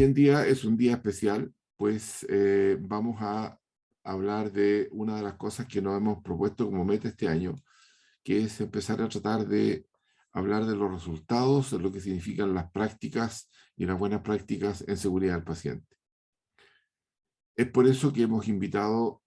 en día es un día especial, pues vamos a hablar de una de las cosas que nos hemos propuesto como meta este año, que es empezar a tratar de hablar de los resultados, de lo que significan las prácticas y las buenas prácticas en seguridad del paciente. Es por eso que hemos invitado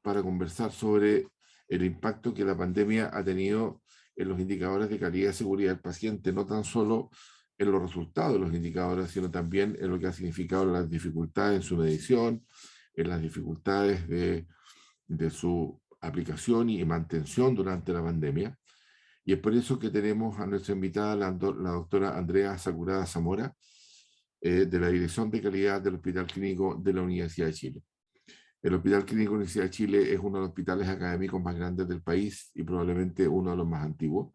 para conversar sobre el impacto que la pandemia ha tenido en los indicadores de calidad y seguridad del paciente, no tan solo en los resultados de los indicadores, sino también en lo que ha significado las dificultades en su medición, en las dificultades de su aplicación y mantención durante la pandemia. Y es por eso que tenemos a nuestra invitada, la doctora Andrea Sakurada Zamora, de la Dirección de Calidad del Hospital Clínico de la Universidad de Chile. El Hospital Clínico de la Universidad de Chile es uno de los hospitales académicos más grandes del país y probablemente uno de los más antiguos.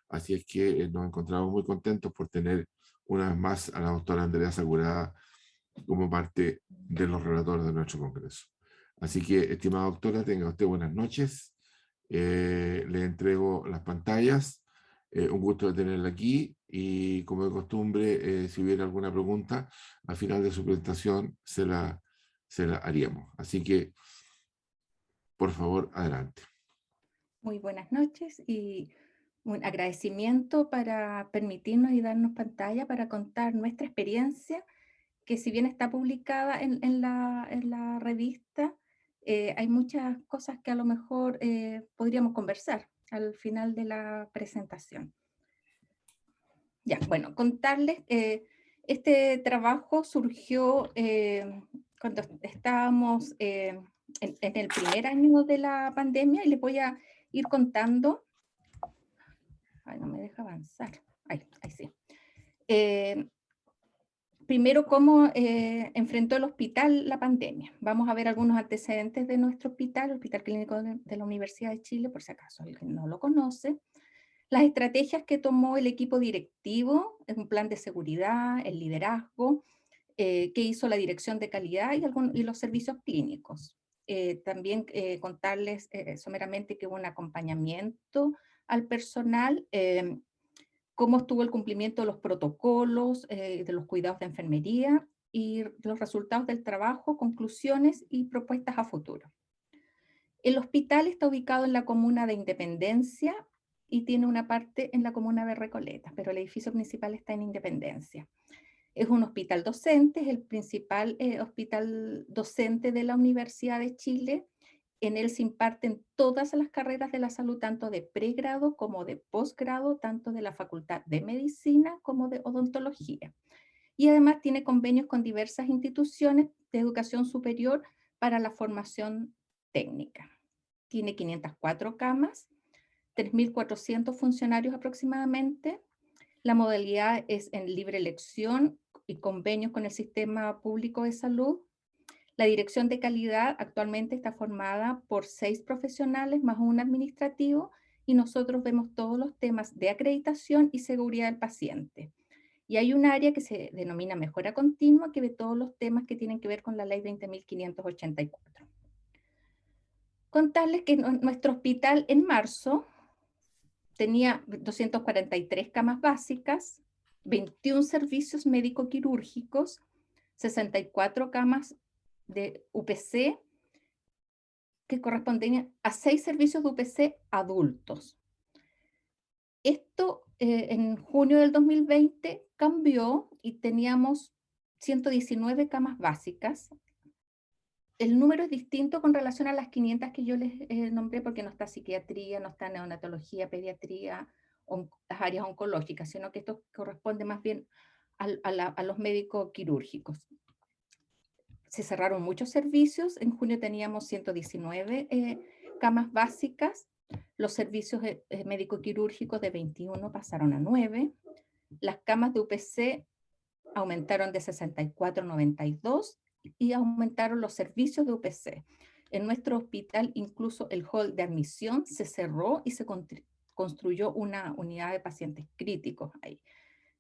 Así es que nos encontramos muy contentos por tener una vez más a la doctora Andrea Sakurada como parte de los relatores de nuestro congreso. Así que, estimada doctora, tenga usted buenas noches. Le entrego las pantallas. Un gusto de tenerla aquí y, como de costumbre, si hubiera alguna pregunta, al final de su presentación se la haríamos. Así que, por favor, adelante. Muy buenas noches y un agradecimiento para permitirnos y darnos pantalla para contar nuestra experiencia, que si bien está publicada en la revista, hay muchas cosas que a lo mejor podríamos conversar al final de la presentación. Ya, bueno, contarles, este trabajo surgió cuando estábamos en el primer año de la pandemia, y les voy a ir contando. Ay, no me deja avanzar. Ahí sí. Primero, cómo enfrentó el hospital la pandemia. Vamos a ver algunos antecedentes de nuestro hospital, el Hospital Clínico de la Universidad de Chile, por si acaso alguien no lo conoce. Las estrategias que tomó el equipo directivo, un plan de seguridad, el liderazgo, que hizo la dirección de calidad y los servicios clínicos. También contarles someramente que hubo un acompañamiento al personal, cómo estuvo el cumplimiento de los protocolos, de los cuidados de enfermería y los resultados del trabajo, conclusiones y propuestas a futuro. El hospital está ubicado en la comuna de Independencia y tiene una parte en la comuna de Recoleta, pero el edificio principal está en Independencia. Es un hospital docente, es el principal hospital docente de la Universidad de Chile. En él se imparten todas las carreras de la salud, tanto de pregrado como de posgrado, tanto de la Facultad de Medicina como de Odontología. Y además tiene convenios con diversas instituciones de educación superior para la formación técnica. Tiene 504 camas, 3.400 funcionarios aproximadamente. La modalidad es en libre elección y convenios con el sistema público de salud. La dirección de calidad actualmente está formada por 6 profesionales más un administrativo, y nosotros vemos todos los temas de acreditación y seguridad del paciente. Y hay un área que se denomina mejora continua, que ve todos los temas que tienen que ver con la ley 20.584. Contarles que nuestro hospital en marzo tenía 243 camas básicas, 21 servicios médico-quirúrgicos, 64 camas de UPC, que correspondían a 6 servicios de UPC adultos. Esto en junio del 2020 cambió y teníamos 119 camas básicas. El número es distinto con relación a las 500 que yo les nombré, porque no está psiquiatría, no está neonatología, pediatría, las áreas oncológicas, sino que esto corresponde más bien a los médicos quirúrgicos. Se cerraron muchos servicios. En junio teníamos 119 camas básicas. Los servicios médico-quirúrgicos de 21 pasaron a 9. Las camas de UPC aumentaron de 64 a 92 y aumentaron los servicios de UPC. En nuestro hospital incluso el hall de admisión se cerró y se construyó una unidad de pacientes críticos ahí.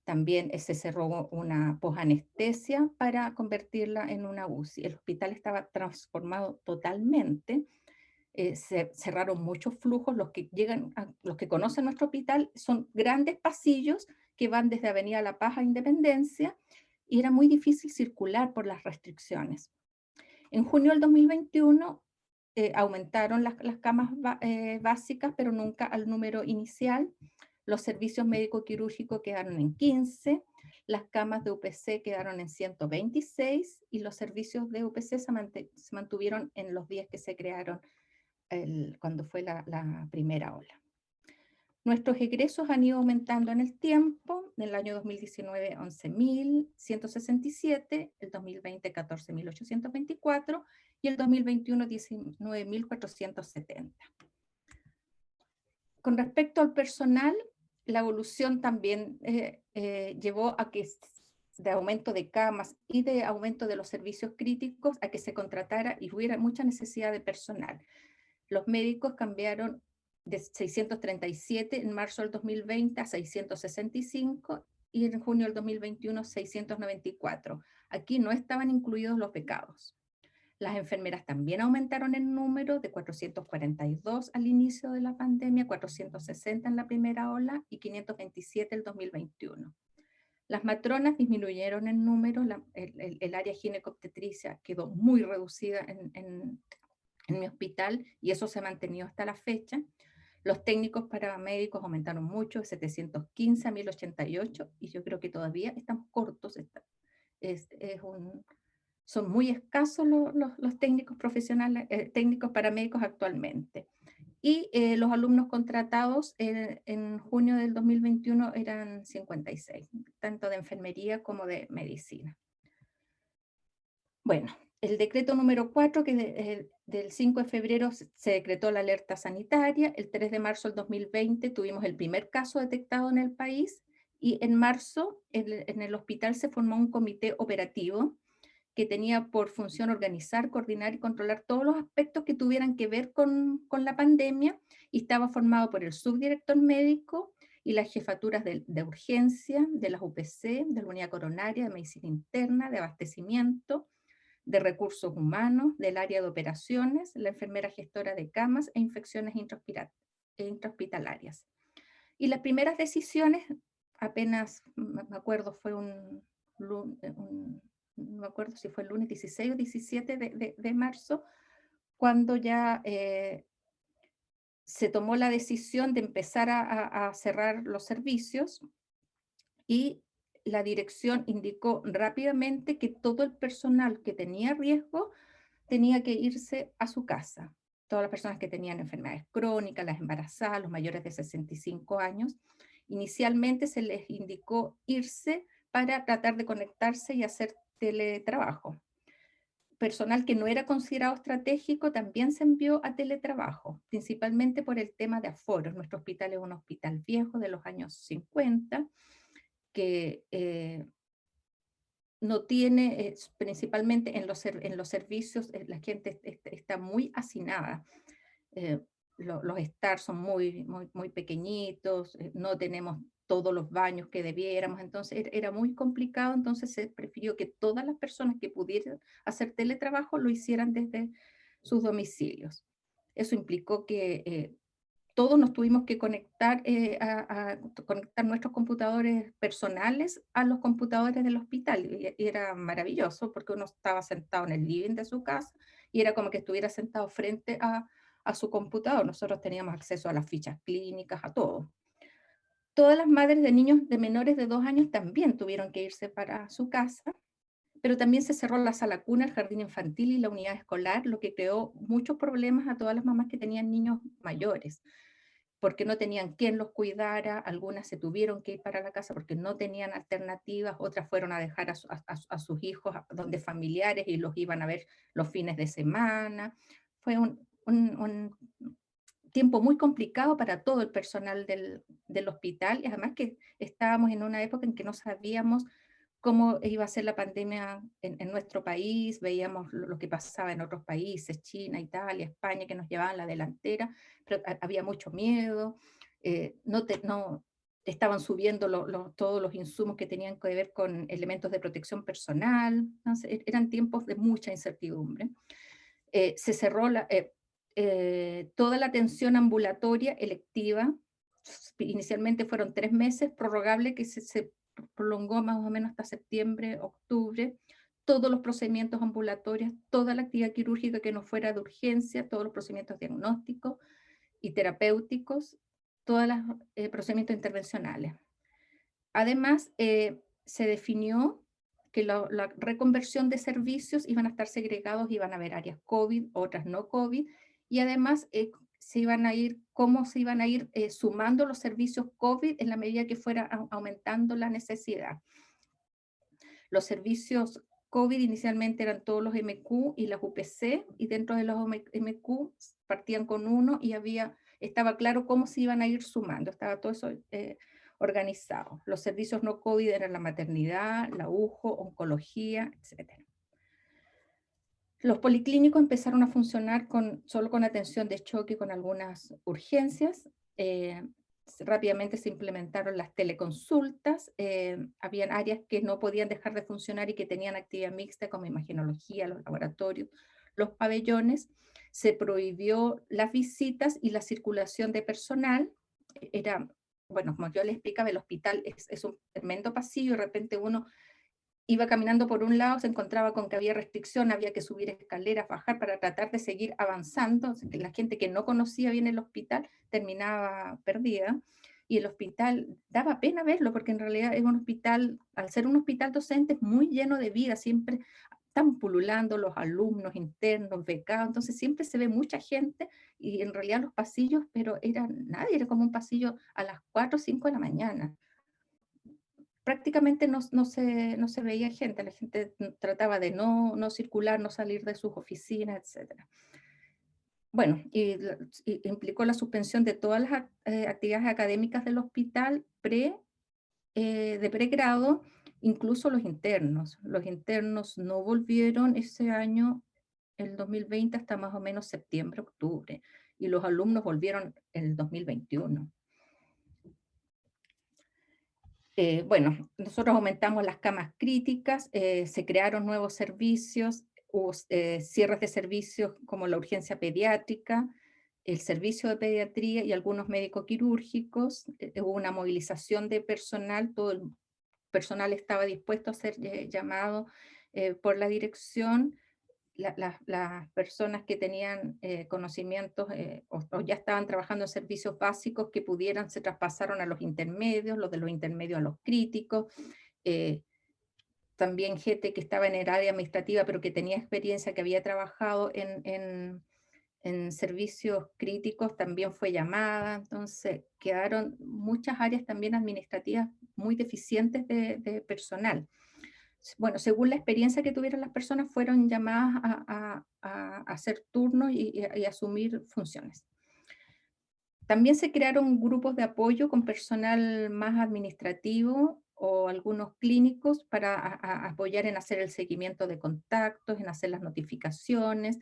También se cerró una posanestesia para convertirla en una UCI. El hospital estaba transformado totalmente. Se cerraron muchos flujos. Los que conocen nuestro hospital son grandes pasillos que van desde Avenida La Paz a Independencia, y era muy difícil circular por las restricciones. En junio del 2021 aumentaron las camas básicas, pero nunca al número inicial. Los servicios médico-quirúrgicos quedaron en 15, las camas de UPC quedaron en 126 y los servicios de UPC se mantuvieron en los días que se crearon cuando fue la primera ola. Nuestros egresos han ido aumentando en el tiempo. En el año 2019, 11.167, el 2020, 14.824 y el 2021, 19.470. Con respecto al personal, la evolución también llevó a que de aumento de camas y de aumento de los servicios críticos a que se contratara y hubiera mucha necesidad de personal. Los médicos cambiaron de 637 en marzo del 2020 a 665 y en junio del 2021 694. Aquí no estaban incluidos los becados. Las enfermeras también aumentaron en número de 442 al inicio de la pandemia, 460 en la primera ola y 527 el 2021. Las matronas disminuyeron en número, el área ginecobstetricia quedó muy reducida en mi hospital y eso se ha mantenido hasta la fecha. Los técnicos paramédicos aumentaron mucho, de 715 a 1088, y yo creo que todavía estamos cortos. Son muy escasos los técnicos profesionales, técnicos paramédicos actualmente. Y los alumnos contratados en junio del 2021 eran 56, tanto de enfermería como de medicina. Bueno, el decreto número 4, que del 5 de febrero se decretó la alerta sanitaria. El 3 de marzo del 2020 tuvimos el primer caso detectado en el país y en marzo en el hospital se formó un comité operativo que tenía por función organizar, coordinar y controlar todos los aspectos que tuvieran que ver con la pandemia, y estaba formado por el subdirector médico y las jefaturas de urgencia, de las UPC, de la unidad coronaria, de medicina interna, de abastecimiento, de recursos humanos, del área de operaciones, la enfermera gestora de camas e infecciones intrahospitalarias. Y las primeras decisiones, apenas me acuerdo, fue no me acuerdo si fue el lunes 16 o 17 de marzo, cuando ya se tomó la decisión de empezar a cerrar los servicios, y la dirección indicó rápidamente que todo el personal que tenía riesgo tenía que irse a su casa. Todas las personas que tenían enfermedades crónicas, las embarazadas, los mayores de 65 años, inicialmente se les indicó irse para tratar de conectarse y hacer teletrabajo. Personal que no era considerado estratégico también se envió a teletrabajo, principalmente por el tema de aforos. Nuestro hospital es un hospital viejo de los años 50, que no tiene, principalmente en los servicios, la gente está muy hacinada. Los STAR son muy pequeñitos, no tenemos todos los baños que debiéramos, entonces era muy complicado, entonces se prefirió que todas las personas que pudieran hacer teletrabajo lo hicieran desde sus domicilios. Eso implicó que todos nos tuvimos que conectar, conectar nuestros computadores personales a los computadores del hospital. Y era maravilloso porque uno estaba sentado en el living de su casa y era como que estuviera sentado frente a su computador. Nosotros teníamos acceso a las fichas clínicas, a todo. Todas las madres de niños de menores de 2 años también tuvieron que irse para su casa, pero también se cerró la sala cuna, el jardín infantil y la unidad escolar, lo que creó muchos problemas a todas las mamás que tenían niños mayores, porque no tenían quien los cuidara. Algunas se tuvieron que ir para la casa porque no tenían alternativas, otras fueron a dejar a sus hijos donde familiares y los iban a ver los fines de semana. Fue un tiempo muy complicado para todo el personal del hospital, y además que estábamos en una época en que no sabíamos cómo iba a ser la pandemia en nuestro país. Veíamos lo que pasaba en otros países, China, Italia, España, que nos llevaban la delantera, pero había mucho miedo, no estaban subiendo todos los insumos que tenían que ver con elementos de protección personal. Entonces, eran tiempos de mucha incertidumbre. Se cerró toda la atención ambulatoria electiva. Inicialmente fueron 3 meses, prorrogable que se prolongó más o menos hasta septiembre, octubre. Todos los procedimientos ambulatorios, toda la actividad quirúrgica que no fuera de urgencia, todos los procedimientos diagnósticos y terapéuticos, todos los procedimientos intervencionales. Además, se definió que la reconversión de servicios iban a estar segregados, iban a haber áreas COVID, otras no COVID, y además cómo se iban a ir sumando los servicios COVID en la medida que fuera aumentando la necesidad. Los servicios COVID inicialmente eran todos los MQ y las UPC, y dentro de los MQ partían con uno y estaba claro cómo se iban a ir sumando, estaba todo eso organizado. Los servicios no COVID eran la maternidad, la UJO, oncología, etc. Los policlínicos empezaron a funcionar solo con atención de choque, con algunas urgencias. Rápidamente se implementaron las teleconsultas. Habían áreas que no podían dejar de funcionar y que tenían actividad mixta, como imagenología, los laboratorios, los pabellones. Se prohibió las visitas y la circulación de personal. Bueno, como yo les explicaba, el hospital es un tremendo pasillo, y de repente uno iba caminando por un lado, se encontraba con que había restricción, había que subir escaleras, bajar para tratar de seguir avanzando. O sea, que la gente que no conocía bien el hospital terminaba perdida, y el hospital daba pena verlo, porque en realidad es un hospital, al ser un hospital docente, es muy lleno de vida, siempre están pululando los alumnos internos, becados, entonces siempre se ve mucha gente, y en realidad los pasillos, pero nadie, era como un pasillo a las 4 o 5 de la mañana. Prácticamente no se veía gente, la gente trataba de no circular, no salir de sus oficinas, etc. Bueno, y implicó la suspensión de todas las actividades académicas del hospital de pregrado, incluso los internos. Los internos no volvieron ese año, el 2020, hasta más o menos septiembre, octubre, y los alumnos volvieron en el 2021. Bueno, nosotros aumentamos las camas críticas, se crearon nuevos servicios, hubo cierres de servicios como la urgencia pediátrica, el servicio de pediatría y algunos médicos quirúrgicos. Hubo una movilización de personal, todo el personal estaba dispuesto a ser llamado por la dirección. Las personas que tenían conocimientos o ya estaban trabajando en servicios básicos que pudieran, se traspasaron a los intermedios, los de los intermedios a los críticos. eh, También gente que estaba en el área administrativa pero que tenía experiencia, que había trabajado en servicios críticos, también fue llamada. Entonces quedaron muchas áreas también administrativas muy deficientes de personal. Bueno, según la experiencia que tuvieron las personas, fueron llamadas a hacer turnos y asumir funciones. También se crearon grupos de apoyo con personal más administrativo o algunos clínicos para apoyar en hacer el seguimiento de contactos, en hacer las notificaciones,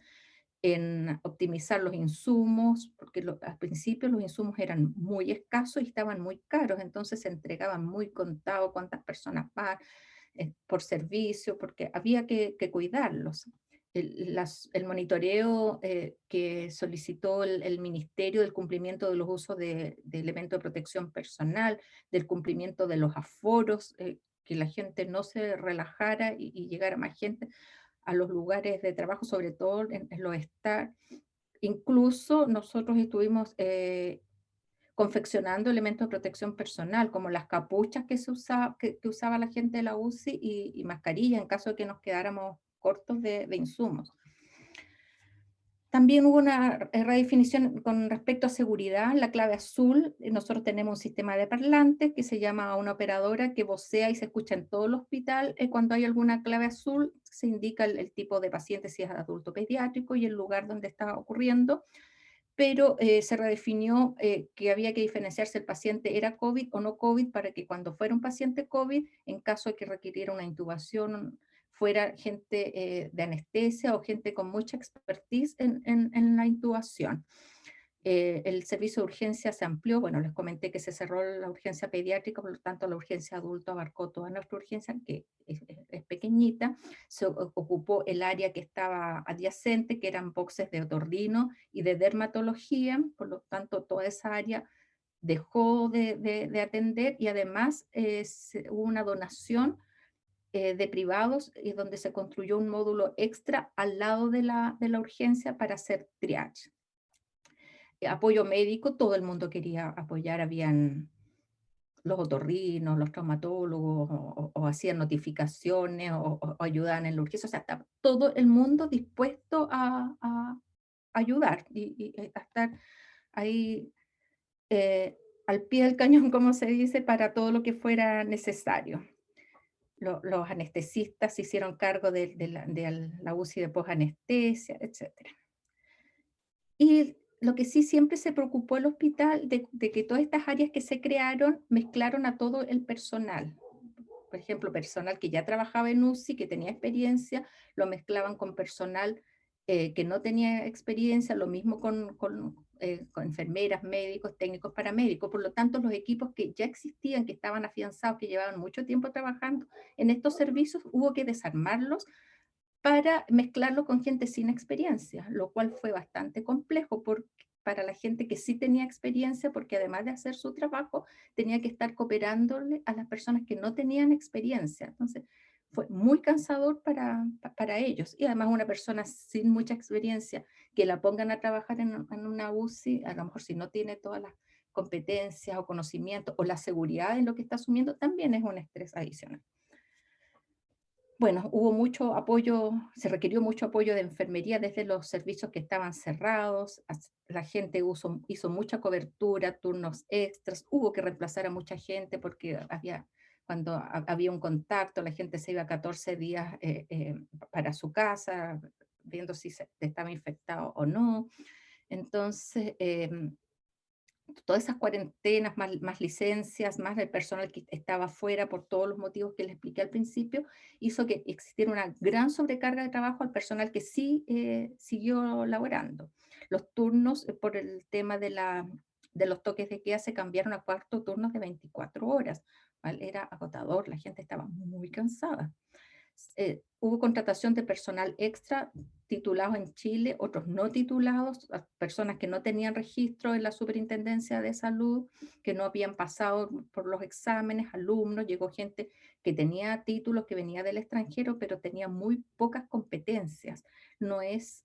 en optimizar los insumos, porque al principio los insumos eran muy escasos y estaban muy caros, entonces se entregaban muy contado cuántas personas van por servicio, porque había que cuidarlos. El monitoreo que solicitó el Ministerio del cumplimiento de los usos de elementos de protección personal, del cumplimiento de los aforos, que la gente no se relajara y llegara más gente a los lugares de trabajo, sobre todo en los staff. Incluso nosotros estuvimos confeccionando elementos de protección personal, como las capuchas que usaba la gente de la UCI y mascarillas en caso de que nos quedáramos cortos de insumos. También hubo una redefinición con respecto a seguridad, la clave azul. Nosotros tenemos un sistema de parlantes que se llama a una operadora que vocea y se escucha en todo el hospital. Cuando hay alguna clave azul, se indica el tipo de paciente, si es adulto pediátrico, y el lugar donde está ocurriendo. Pero se redefinió que había que diferenciar si el paciente era COVID o no COVID, para que cuando fuera un paciente COVID, en caso de que requiriera una intubación, fuera gente de anestesia o gente con mucha expertise en la intubación. El servicio de urgencia se amplió, bueno, les comenté que se cerró la urgencia pediátrica, por lo tanto la urgencia adulto abarcó toda nuestra urgencia, que es pequeñita. Se ocupó el área que estaba adyacente, que eran boxes de otorrino y de dermatología, por lo tanto toda esa área dejó de atender y además hubo una donación de privados y donde se construyó un módulo extra al lado de la urgencia para hacer triage. Apoyo médico, todo el mundo quería apoyar, habían los otorrinos, los traumatólogos, o hacían notificaciones, o ayudaban en la urgencia, o sea, estaba todo el mundo dispuesto a ayudar y a estar ahí al pie del cañón, como se dice, para todo lo que fuera necesario. Los anestesistas se hicieron cargo de la UCI de posanestesia, etcétera. Y lo que sí siempre se preocupó el hospital de que todas estas áreas que se crearon mezclaron a todo el personal. Por ejemplo, personal que ya trabajaba en UCI, que tenía experiencia, lo mezclaban con personal que no tenía experiencia, lo mismo con enfermeras, médicos, técnicos, paramédicos. Por lo tanto, los equipos que ya existían, que estaban afianzados, que llevaban mucho tiempo trabajando en estos servicios, hubo que desarmarlos para mezclarlo con gente sin experiencia, lo cual fue bastante complejo para la gente que sí tenía experiencia, porque además de hacer su trabajo, tenía que estar cooperándole a las personas que no tenían experiencia. Entonces, fue muy cansador para ellos. Y además una persona sin mucha experiencia, que la pongan a trabajar en una UCI, a lo mejor si no tiene todas las competencias o conocimientos o la seguridad en lo que está asumiendo, también es un estrés adicional. Bueno, hubo mucho apoyo, se requirió mucho apoyo de enfermería desde los servicios que estaban cerrados, la gente hizo mucha cobertura, turnos extras, hubo que reemplazar a mucha gente porque cuando había un contacto, la gente se iba 14 días para su casa, viendo si estaba infectado o no. Entonces, todas esas cuarentenas, más licencias, más el personal que estaba fuera por todos los motivos que les expliqué al principio, hizo que existiera una gran sobrecarga de trabajo al personal que sí siguió laborando. Los turnos, por el tema de los toques de queda, se cambiaron a 4 turnos de 24 horas. ¿Vale? Era agotador, la gente estaba muy cansada. Hubo contratación de personal extra titulados en Chile, otros no titulados, personas que no tenían registro en la Superintendencia de Salud, que no habían pasado por los exámenes, alumnos, llegó gente que tenía títulos, que venía del extranjero, pero tenía muy pocas competencias. No es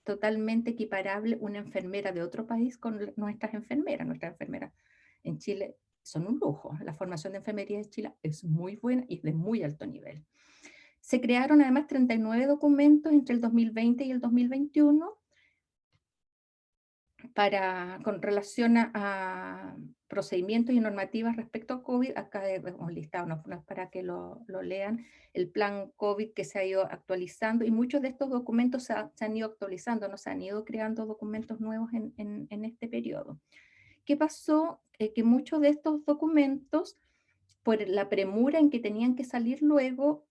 totalmente equiparable una enfermera de otro país con nuestras enfermeras. Nuestras enfermeras en Chile son un lujo. La formación de enfermería de Chile es muy buena y de muy alto nivel. Se crearon además 39 documentos entre el 2020 y el 2021 con relación a procedimientos y normativas respecto a COVID. Acá es un listado, no es para que lo lean, el plan COVID que se ha ido actualizando, y muchos de estos documentos se han ido actualizando, no se han ido creando documentos nuevos en este periodo. ¿Qué pasó? Que muchos de estos documentos, por la premura en que tenían que salir luego,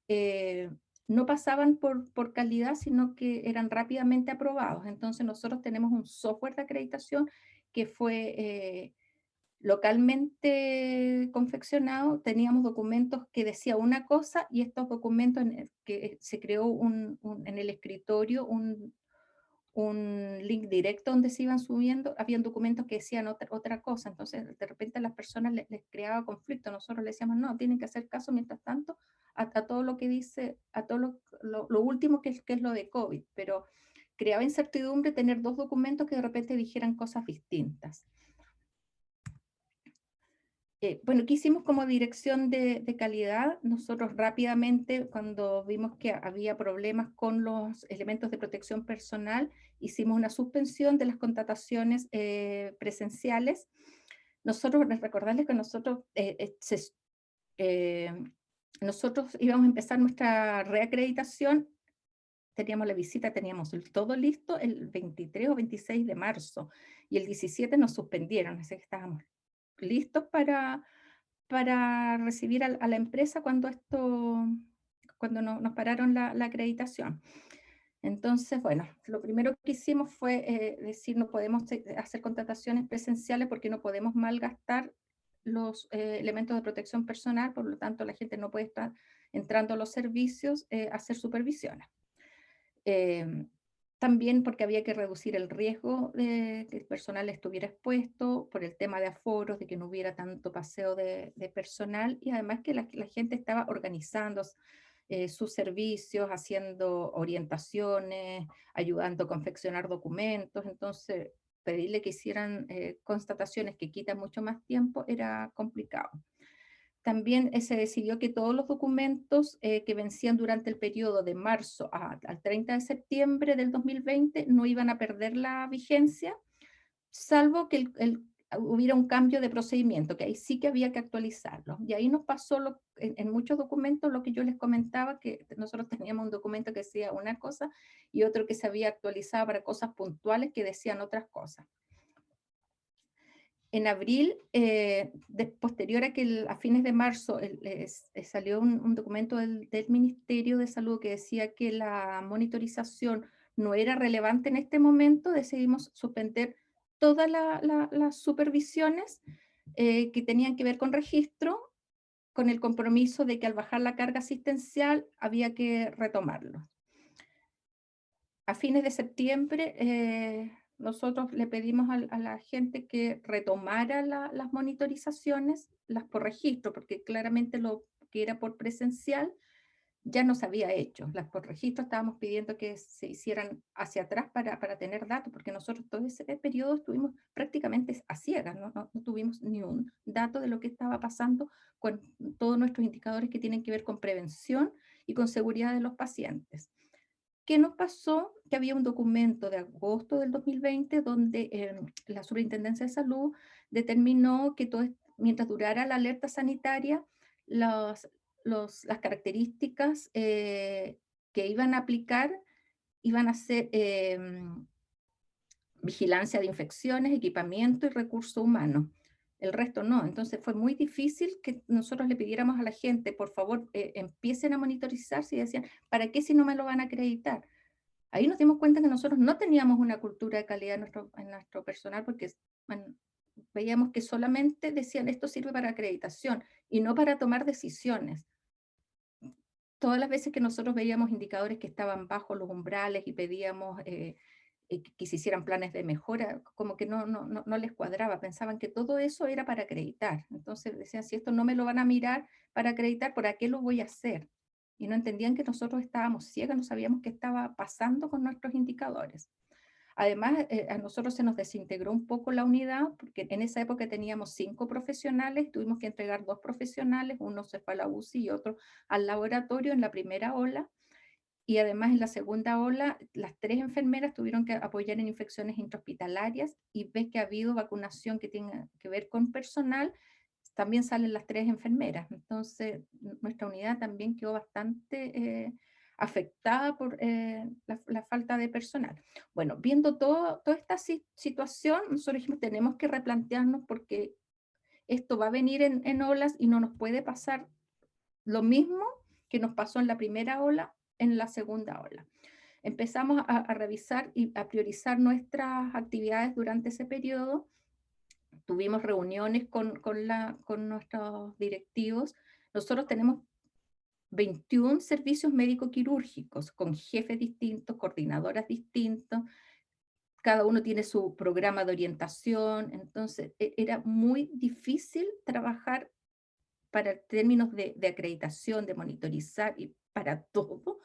no pasaban por calidad, sino que eran rápidamente aprobados. Entonces nosotros tenemos un software de acreditación que fue localmente confeccionado. Teníamos documentos que decía una cosa, y estos documentos que se creó en el escritorio un link directo donde se iban subiendo, habían documentos que decían otra cosa, entonces de repente a las personas les creaba conflicto. Nosotros les decíamos, no, tienen que hacer caso mientras tanto a todo lo que dice, a todo lo último que es lo de COVID, pero creaba incertidumbre tener dos documentos que de repente dijeran cosas distintas. Bueno, ¿qué hicimos como dirección de calidad? Nosotros rápidamente, cuando vimos que había problemas con los elementos de protección personal, hicimos una suspensión de las contrataciones presenciales. Recordarles que nosotros íbamos a empezar nuestra reacreditación, teníamos la visita, teníamos todo listo el 23 o 26 de marzo, y el 17 nos suspendieron, así que estábamos listos para recibir a la empresa cuando nos pararon la acreditación. Entonces, bueno, lo primero que hicimos fue decir, no podemos hacer contrataciones presenciales porque no podemos malgastar los elementos de protección personal, por lo tanto la gente no puede estar entrando a los servicios a hacer supervisiones. También porque había que reducir el riesgo de que el personal estuviera expuesto, por el tema de aforos, de que no hubiera tanto paseo de personal, y además que la gente estaba organizando sus servicios, haciendo orientaciones, ayudando a confeccionar documentos. Entonces, pedirle que hicieran constataciones que quitan mucho más tiempo era complicado. También se decidió que todos los documentos que vencían durante el periodo de marzo al 30 de septiembre del 2020 no iban a perder la vigencia, salvo que hubiera un cambio de procedimiento, que ahí sí que había que actualizarlo. Y ahí nos pasó en muchos documentos lo que yo les comentaba, que nosotros teníamos un documento que decía una cosa y otro que se había actualizado para cosas puntuales que decían otras cosas. En abril, posterior a que a fines de marzo salió un documento del Ministerio de Salud que decía que la monitorización no era relevante en este momento, decidimos suspender todas las supervisiones que tenían que ver con registro, con el compromiso de que al bajar la carga asistencial había que retomarlo. A fines de septiembre, nosotros le pedimos a la gente que retomara las monitorizaciones, las por registro, porque claramente lo que era por presencial ya no se había hecho. Las por registro estábamos pidiendo que se hicieran hacia atrás para tener datos, porque nosotros todo ese periodo estuvimos prácticamente a ciegas, no tuvimos ni un dato de lo que estaba pasando con todos nuestros indicadores que tienen que ver con prevención y con seguridad de los pacientes. ¿Qué nos pasó? Que había un documento de agosto del 2020 donde la Superintendencia de Salud determinó que mientras durara la alerta sanitaria, las características que iban a aplicar iban a ser vigilancia de infecciones, equipamiento y recursos humanos. El resto no. Entonces fue muy difícil que nosotros le pidiéramos a la gente, por favor, empiecen a monitorizarse y decían, ¿para qué si no me lo van a acreditar? Ahí nos dimos cuenta que nosotros no teníamos una cultura de calidad en nuestro personal porque bueno, veíamos que solamente decían esto sirve para acreditación y no para tomar decisiones. Todas las veces que nosotros veíamos indicadores que estaban bajo los umbrales y pedíamos que se hicieran planes de mejora, como que no les cuadraba, pensaban que todo eso era para acreditar. Entonces decían, si esto no me lo van a mirar para acreditar, ¿por qué lo voy a hacer? Y no entendían que nosotros estábamos ciegos, no sabíamos qué estaba pasando con nuestros indicadores. Además, a nosotros se nos desintegró un poco la unidad, porque en esa época teníamos 5 profesionales, tuvimos que entregar 2 profesionales, uno se fue a la UCI y otro al laboratorio en la primera ola, y además en la segunda ola las 3 enfermeras tuvieron que apoyar en infecciones intrahospitalarias, y ves que ha habido vacunación que tiene que ver con personal, también salen las 3 enfermeras. Entonces, nuestra unidad también quedó bastante afectada por la falta de personal. Bueno, viendo toda esta situación, nosotros dijimos, tenemos que replantearnos porque esto va a venir en olas y no nos puede pasar lo mismo que nos pasó en la primera ola, en la segunda ola. Empezamos a revisar y a priorizar nuestras actividades durante ese periodo. Tuvimos reuniones con nuestros directivos. Nosotros tenemos 21 servicios médico-quirúrgicos con jefes distintos, coordinadoras distintos, cada uno tiene su programa de orientación, entonces era muy difícil trabajar para términos de acreditación, de monitorizar y para todo,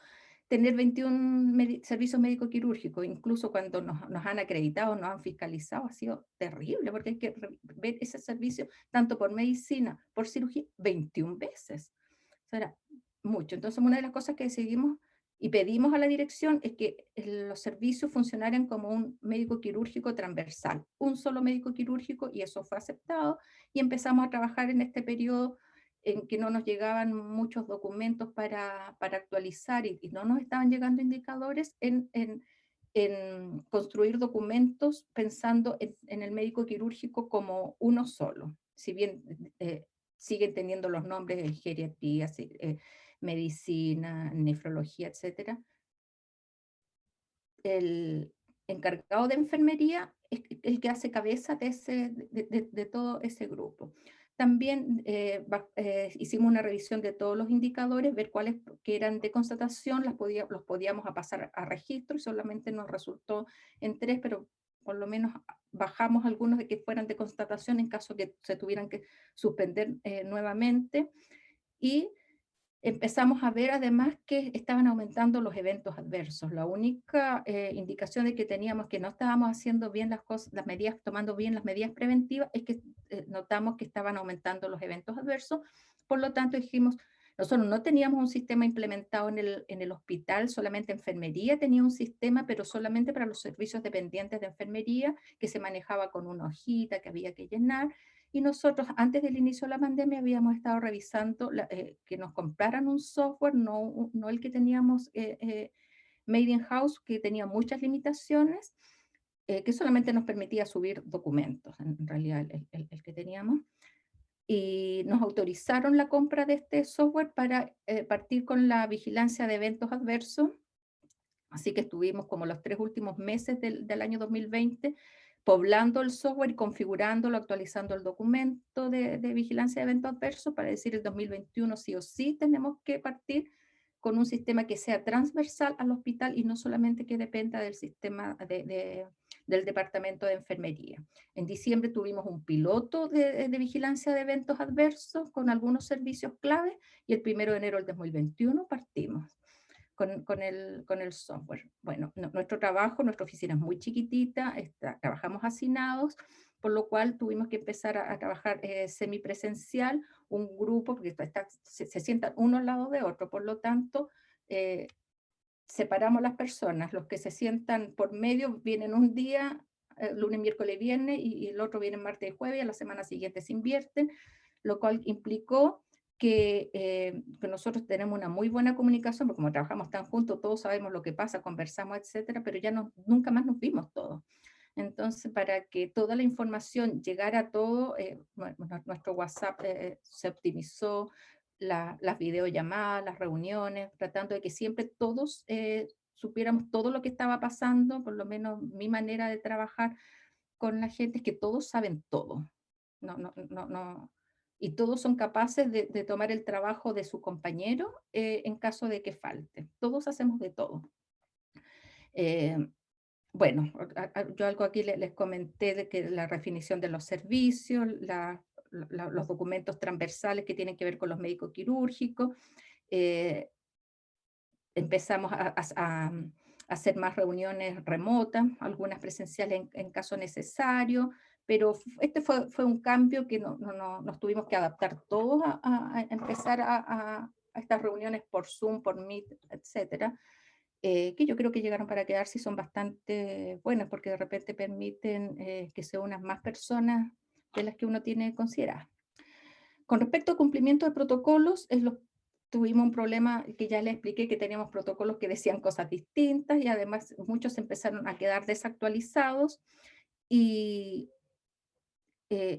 tener 21 servicios médico-quirúrgicos, incluso cuando nos han acreditado, nos han fiscalizado, ha sido terrible, porque hay que ver ese servicio tanto por medicina, por cirugía, 21 veces. O sea, era mucho. Entonces, una de las cosas que decidimos y pedimos a la dirección es que los servicios funcionaran como un médico quirúrgico transversal, un solo médico quirúrgico, y eso fue aceptado, y empezamos a trabajar en este periodo en que no nos llegaban muchos documentos para actualizar y no nos estaban llegando indicadores en construir documentos pensando en el médico quirúrgico como uno solo. Si bien siguen teniendo los nombres de geriatría, medicina, nefrología, etcétera, el encargado de enfermería es el que hace cabeza de todo ese grupo. también hicimos una revisión de todos los indicadores, ver cuáles que eran de constatación, los podíamos pasar a registro, y solamente nos resultó en 3, pero por lo menos bajamos algunos de que fueran de constatación en caso que se tuvieran que suspender nuevamente. Y empezamos a ver además que estaban aumentando los eventos adversos. La única indicación de que teníamos que no estábamos haciendo bien las cosas, las medidas, tomando bien las medidas preventivas, es que notamos que estaban aumentando los eventos adversos. Por lo tanto, dijimos, nosotros no teníamos un sistema implementado en el hospital, solamente enfermería tenía un sistema, pero solamente para los servicios dependientes de enfermería, que se manejaba con una hojita que había que llenar. Y nosotros, antes del inicio de la pandemia, habíamos estado revisando que nos compraran un software, no el que teníamos made in house, que tenía muchas limitaciones, que solamente nos permitía subir documentos, en realidad el que teníamos. Y nos autorizaron la compra de este software para partir con la vigilancia de eventos adversos. Así que estuvimos como los 3 últimos meses del año 2020 poblando el software y configurándolo, actualizando el documento de vigilancia de eventos adversos para decir el 2021 sí o sí tenemos que partir con un sistema que sea transversal al hospital y no solamente que dependa del sistema del departamento de enfermería. En diciembre tuvimos un piloto de vigilancia de eventos adversos con algunos servicios clave y el 1 de enero del 2021 partimos con el software. Bueno, nuestro trabajo, nuestra oficina es muy chiquitita, trabajamos hacinados, por lo cual tuvimos que empezar a trabajar semipresencial, un grupo, porque se sientan uno al lado de otro, por lo tanto, separamos las personas, los que se sientan por medio vienen un día, lunes, miércoles, viernes, y el otro viene martes y jueves, y a la semana siguiente se invierten, lo cual implicó que nosotros tenemos una muy buena comunicación, porque como trabajamos tan juntos, todos sabemos lo que pasa, conversamos, etcétera, pero ya nunca más nos vimos todos. Entonces, para que toda la información llegara a todo, nuestro WhatsApp se optimizó, las videollamadas, las reuniones, tratando de que siempre todos supiéramos todo lo que estaba pasando, por lo menos mi manera de trabajar con la gente es que todos saben todo. No, y todos son capaces de tomar el trabajo de su compañero en caso de que falte. Todos hacemos de todo. Eh, bueno, yo algo aquí les comenté de que la definición de los servicios, los documentos transversales que tienen que ver con los médicos quirúrgicos, empezamos a hacer más reuniones remotas, algunas presenciales en caso necesario, pero este fue un cambio que nos tuvimos que adaptar todos a empezar a estas reuniones por Zoom, por Meet, etcétera, que yo creo que llegaron para quedarse y son bastante buenas porque de repente permiten que se unan más personas de las que uno tiene consideradas. Con respecto al cumplimiento de protocolos, tuvimos un problema que ya les expliqué, que teníamos protocolos que decían cosas distintas y además muchos empezaron a quedar desactualizados y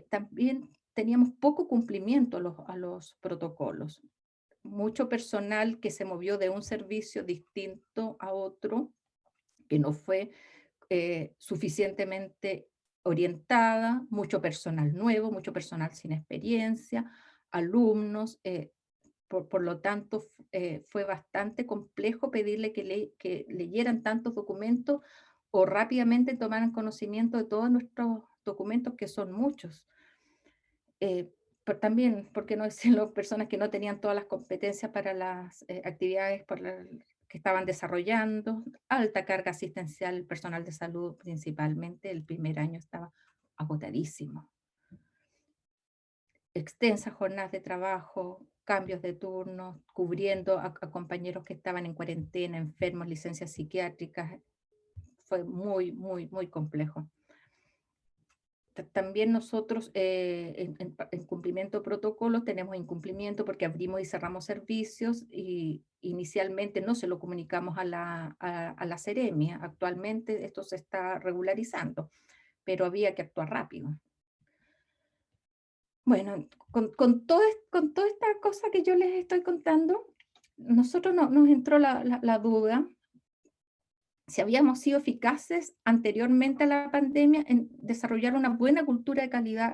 también teníamos poco cumplimiento a los protocolos. Mucho personal que se movió de un servicio distinto a otro, que no fue suficientemente orientada, mucho personal nuevo, mucho personal sin experiencia, alumnos, por lo tanto, fue bastante complejo pedirle que leyeran tantos documentos o rápidamente tomaran conocimiento de todos nuestros documentos, que son muchos. Pero también, ¿por qué no decirlo? Personas que no tenían todas las competencias para las actividades que estaban desarrollando, alta carga asistencial, el personal de salud principalmente, el primer año estaba agotadísimo. Extensas jornadas de trabajo, cambios de turno, cubriendo a compañeros que estaban en cuarentena, enfermos, licencias psiquiátricas, fue muy complejo. También nosotros en cumplimiento de protocolos tenemos incumplimiento porque abrimos y cerramos servicios y inicialmente no se lo comunicamos a la Seremia. Actualmente esto se está regularizando, pero había que actuar rápido. Bueno, con toda esta cosa que yo les estoy contando, nosotros nos entró la duda si habíamos sido eficaces anteriormente a la pandemia en desarrollar una buena cultura de calidad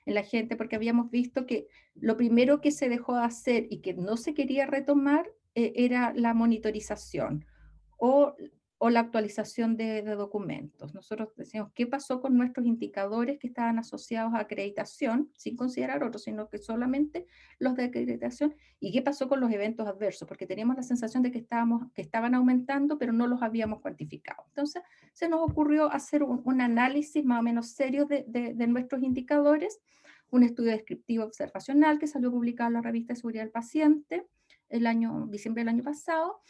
en la gente, porque habíamos visto que lo primero que se dejó de hacer y que no se quería retomar era la monitorización o, o la actualización de documentos. Nosotros decíamos, ¿qué pasó con nuestros indicadores que estaban asociados a acreditación, sin considerar otros, sino que solamente los de acreditación? ¿Y qué pasó con los eventos adversos? Porque teníamos la sensación de que estaban aumentando, pero no los habíamos cuantificado. Entonces, se nos ocurrió hacer un análisis más o menos serio de nuestros indicadores, un estudio descriptivo observacional que salió publicado en la revista de Seguridad del Paciente diciembre del año pasado,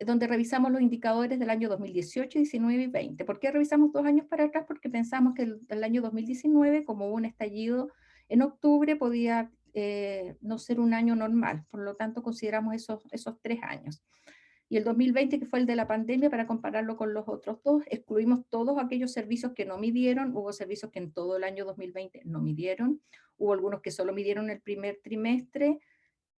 donde revisamos los indicadores del año 2018, 19 y 20. ¿Por qué revisamos 2 años para atrás? Porque pensamos que el año 2019, como hubo un estallido en octubre, podía no ser un año normal. Por lo tanto, consideramos esos 3 años. Y el 2020, que fue el de la pandemia, para compararlo con los otros dos, excluimos todos aquellos servicios que no midieron. Hubo servicios que en todo el año 2020 no midieron, hubo algunos que solo midieron el primer trimestre,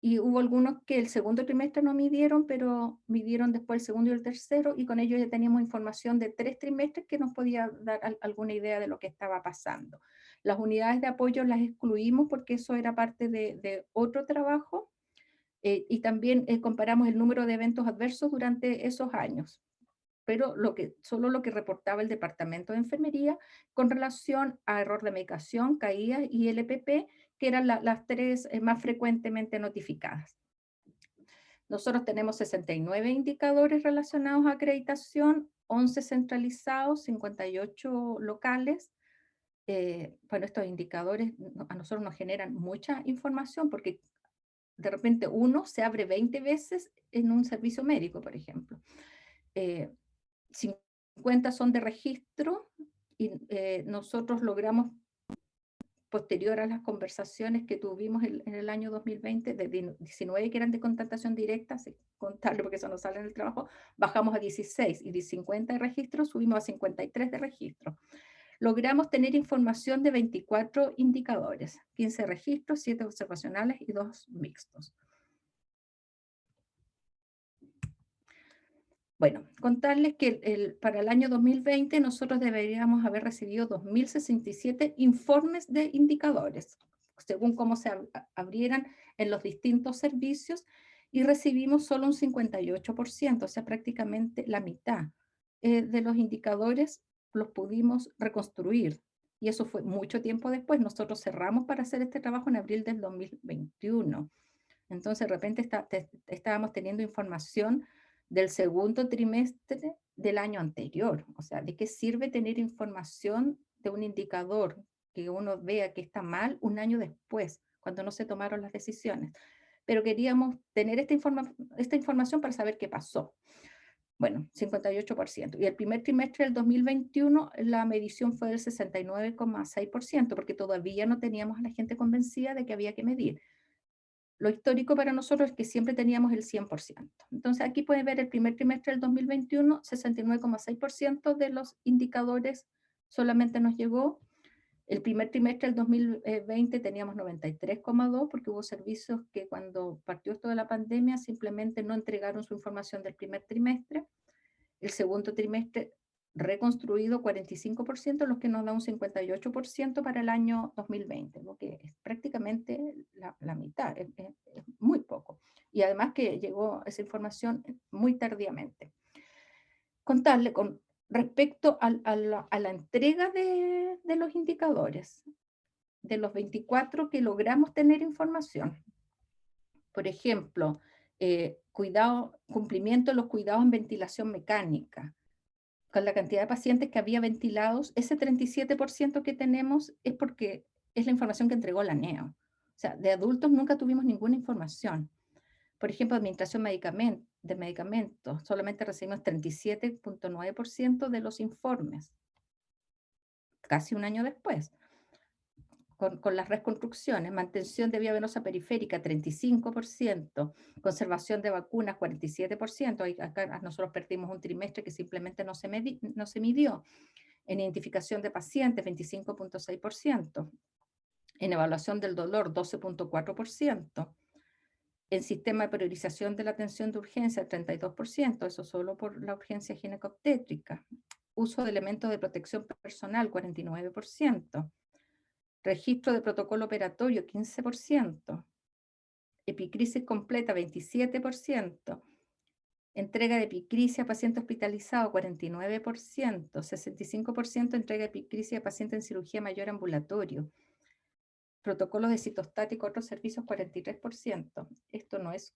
y hubo algunos que el segundo trimestre no midieron, pero midieron después el segundo y el tercero, y con ello ya teníamos información de 3 trimestres que nos podía dar alguna idea de lo que estaba pasando. Las unidades de apoyo las excluimos porque eso era parte de otro trabajo, y también comparamos el número de eventos adversos durante esos años, pero solo lo que reportaba el Departamento de Enfermería con relación a error de medicación, caídas y LPP, que eran las 3 más frecuentemente notificadas. Nosotros tenemos 69 indicadores relacionados a acreditación, 11 centralizados, 58 locales. Bueno, estos indicadores a nosotros nos generan mucha información porque de repente uno se abre 20 veces en un servicio médico, por ejemplo. 50 son de registro y nosotros logramos, posterior a las conversaciones que tuvimos en el año 2020, de 19 que eran de contratación directa, sin contarlo porque eso no sale en el trabajo, bajamos a 16, y de 50 de registro subimos a 53 de registro. Logramos tener información de 24 indicadores, 15 registros, 7 observacionales y 2 mixtos. Bueno, contarles que para el año 2020 nosotros deberíamos haber recibido 2.067 informes de indicadores, según cómo se abrieran en los distintos servicios, y recibimos solo un 58%, o sea, prácticamente la mitad de los indicadores los pudimos reconstruir. Y eso fue mucho tiempo después. Nosotros cerramos para hacer este trabajo en abril del 2021. Entonces, de repente estábamos teniendo información del segundo trimestre del año anterior. O sea, ¿de qué sirve tener información de un indicador que uno vea que está mal un año después, cuando no se tomaron las decisiones? Pero queríamos tener esta información para saber qué pasó. Bueno, 58%. Y el primer trimestre del 2021 la medición fue del 69,6%, porque todavía no teníamos a la gente convencida de que había que medir. Lo histórico para nosotros es que siempre teníamos el 100%. Entonces aquí pueden ver el primer trimestre del 2021, 69,6% de los indicadores solamente nos llegó. El primer trimestre del 2020 teníamos 93,2%, porque hubo servicios que cuando partió esto de la pandemia simplemente no entregaron su información del primer trimestre. El segundo trimestre reconstruido 45%, lo que nos da un 58% para el año 2020, lo que es prácticamente la mitad, es muy poco. Y además que llegó esa información muy tardíamente. Contarle con respecto a la entrega de los indicadores, de los 24 que logramos tener información. Por ejemplo, cumplimiento de los cuidados en ventilación mecánica, con la cantidad de pacientes que había ventilados, ese 37% que tenemos es porque es la información que entregó la NEO. O sea, de adultos nunca tuvimos ninguna información. Por ejemplo, administración de medicamentos, solamente recibimos 37,9% de los informes, casi un año después. Con las reconstrucciones, mantención de vía venosa periférica, 35%, conservación de vacunas, 47%, acá nosotros perdimos un trimestre que simplemente no se midió, en identificación de pacientes, 25,6%, en evaluación del dolor, 12,4%, en sistema de priorización de la atención de urgencia, 32%, eso solo por la urgencia ginecobstétrica, uso de elementos de protección personal, 49%, Registro de protocolo operatorio, 15%. Epicrisis completa, 27%. Entrega de epicrisis a paciente hospitalizado, 49%. 65% entrega de epicrisis a paciente en cirugía mayor ambulatorio. Protocolos de citostático, otros servicios, 43%. Esto no es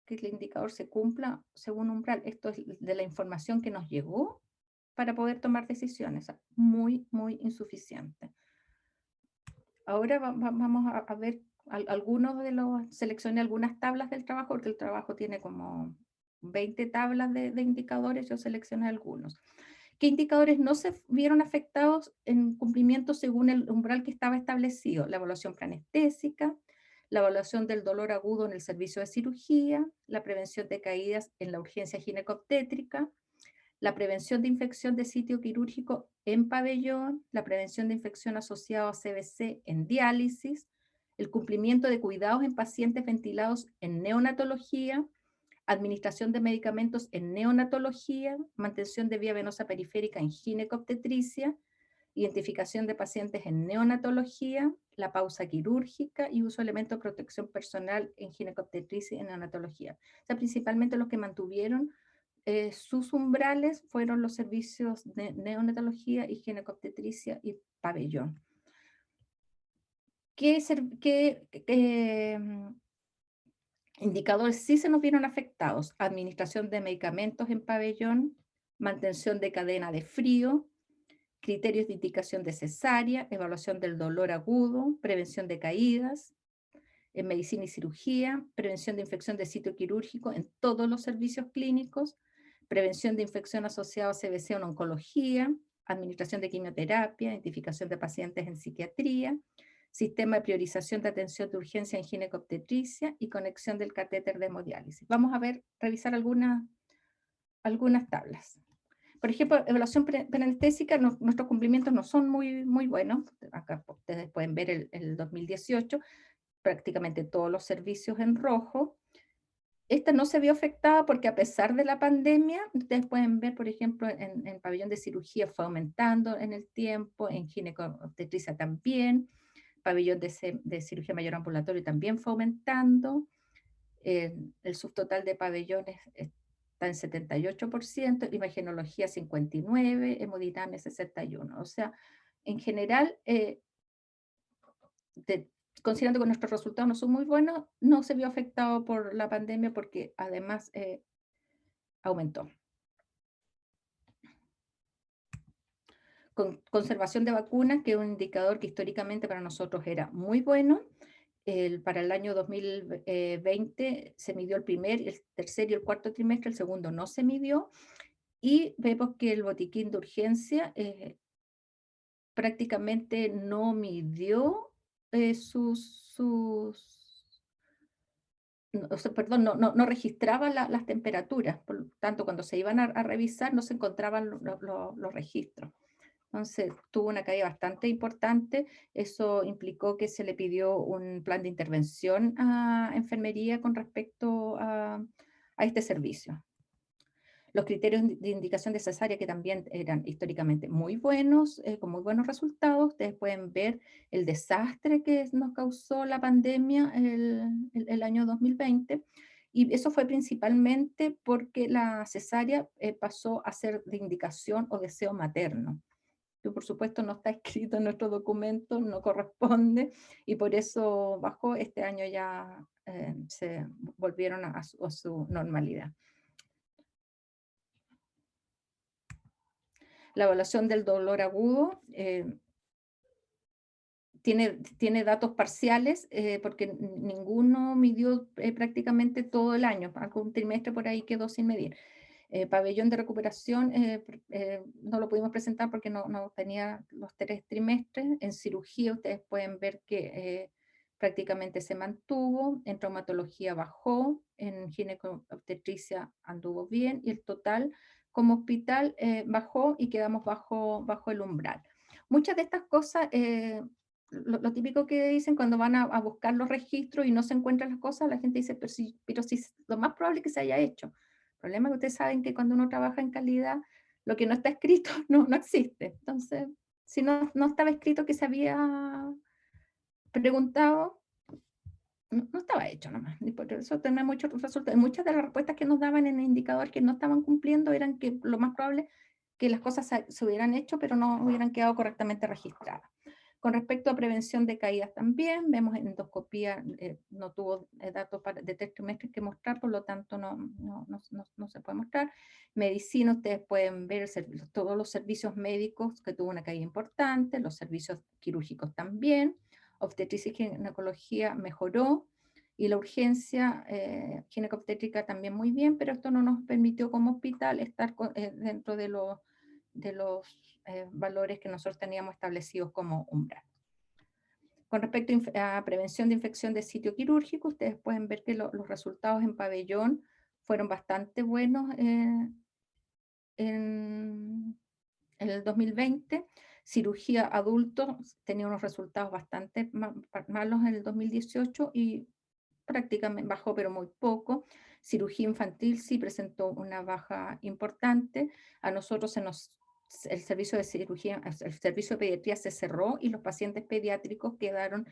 que el indicador se cumpla según umbral, esto es de la información que nos llegó para poder tomar decisiones. Muy, muy insuficiente. Ahora vamos a ver algunos de los, seleccioné algunas tablas del trabajo, porque el trabajo tiene como 20 tablas de indicadores, yo seleccioné algunos. ¿Qué indicadores no se vieron afectados en cumplimiento según el umbral que estaba establecido? La evaluación preanestésica, la evaluación del dolor agudo en el servicio de cirugía, la prevención de caídas en la urgencia ginecobstétrica, la prevención de infección de sitio quirúrgico en pabellón, la prevención de infección asociada a CBC en diálisis, el cumplimiento de cuidados en pacientes ventilados en neonatología, administración de medicamentos en neonatología, mantención de vía venosa periférica en ginecobstetricia, identificación de pacientes en neonatología, la pausa quirúrgica y uso de elementos de protección personal en ginecobstetricia y neonatología. O sea, principalmente los que mantuvieron sus umbrales fueron los servicios de neonatología y ginecobstetricia y pabellón. ¿Qué indicadores sí se nos vieron afectados? Administración de medicamentos en pabellón, mantención de cadena de frío, criterios de indicación de cesárea, evaluación del dolor agudo, prevención de caídas, en medicina y cirugía, prevención de infección de sitio quirúrgico en todos los servicios clínicos, prevención de infección asociada a CBC o en oncología, administración de quimioterapia, identificación de pacientes en psiquiatría, sistema de priorización de atención de urgencia en ginecobstetricia y conexión del catéter de hemodiálisis. Vamos a revisar algunas tablas. Por ejemplo, evaluación preanestésica, nuestros cumplimientos no son muy buenos. Acá ustedes pueden ver el 2018, prácticamente todos los servicios en rojo. Esta no se vio afectada porque a pesar de la pandemia, ustedes pueden ver, por ejemplo, en el pabellón de cirugía fue aumentando en el tiempo, en ginecobstetricia también, pabellón de cirugía mayor ambulatorio también fue aumentando, el subtotal de pabellones está en 78%, imagenología 59%, hemodinamia 61%. O sea, en general, considerando que nuestros resultados no son muy buenos, no se vio afectado por la pandemia porque además aumentó. Conservación de vacunas, que es un indicador que históricamente para nosotros era muy bueno. Para el año 2020 se midió el primer, el tercer y el cuarto trimestre, el segundo no se midió, y vemos que el botiquín de urgencia prácticamente no midió no registraba las temperaturas, por lo tanto, cuando se iban a revisar no se encontraban los registros. Entonces, tuvo una caída bastante importante. Eso implicó que se le pidió un plan de intervención a enfermería con respecto a este servicio. Los criterios de indicación de cesárea, que también eran históricamente muy buenos, con muy buenos resultados. Ustedes pueden ver el desastre que nos causó la pandemia el año 2020. Y eso fue principalmente porque la cesárea pasó a ser de indicación o deseo materno, que por supuesto no está escrito en nuestro documento, no corresponde, y por eso bajó. Este año ya se volvieron a su normalidad. La evaluación del dolor agudo tiene datos parciales porque ninguno midió prácticamente todo el año, algún trimestre por ahí quedó sin medir. Pabellón de recuperación no lo pudimos presentar porque no tenía los 3 trimestres. En cirugía ustedes pueden ver que prácticamente se mantuvo, en traumatología bajó, en ginecobstetricia anduvo bien, y el total como hospital bajó y quedamos bajo el umbral. Muchas de estas cosas, lo típico que dicen cuando van a buscar los registros y no se encuentran las cosas, la gente dice, pero sí, lo más probable es que se haya hecho. El problema es que ustedes saben que cuando uno trabaja en calidad, lo que no está escrito no existe. Entonces, si no estaba escrito que se había preguntado, no estaba hecho nomás, y por eso tenía muchos resultados. Muchas de las respuestas que nos daban en el indicador que no estaban cumpliendo eran que lo más probable que las cosas se hubieran hecho, pero no hubieran quedado correctamente registradas. Con respecto a prevención de caídas también, vemos en endoscopía no tuvo datos de 3 trimestres que mostrar, por lo tanto no se puede mostrar. Medicina, ustedes pueden ver todos los servicios médicos que tuvo una caída importante, los servicios quirúrgicos también. Obstetricia y ginecología mejoró, y la urgencia ginecobstétrica también muy bien, pero esto no nos permitió como hospital estar dentro de los valores que nosotros teníamos establecidos como umbral. Con respecto a prevención de infección de sitio quirúrgico, ustedes pueden ver que los resultados en pabellón fueron bastante buenos en el 2020. Cirugía adulto tenía unos resultados bastante malos en el 2018 y prácticamente bajó, pero muy poco. Cirugía infantil sí presentó una baja importante. A nosotros el servicio de cirugía, el servicio de pediatría se cerró y los pacientes pediátricos quedaron,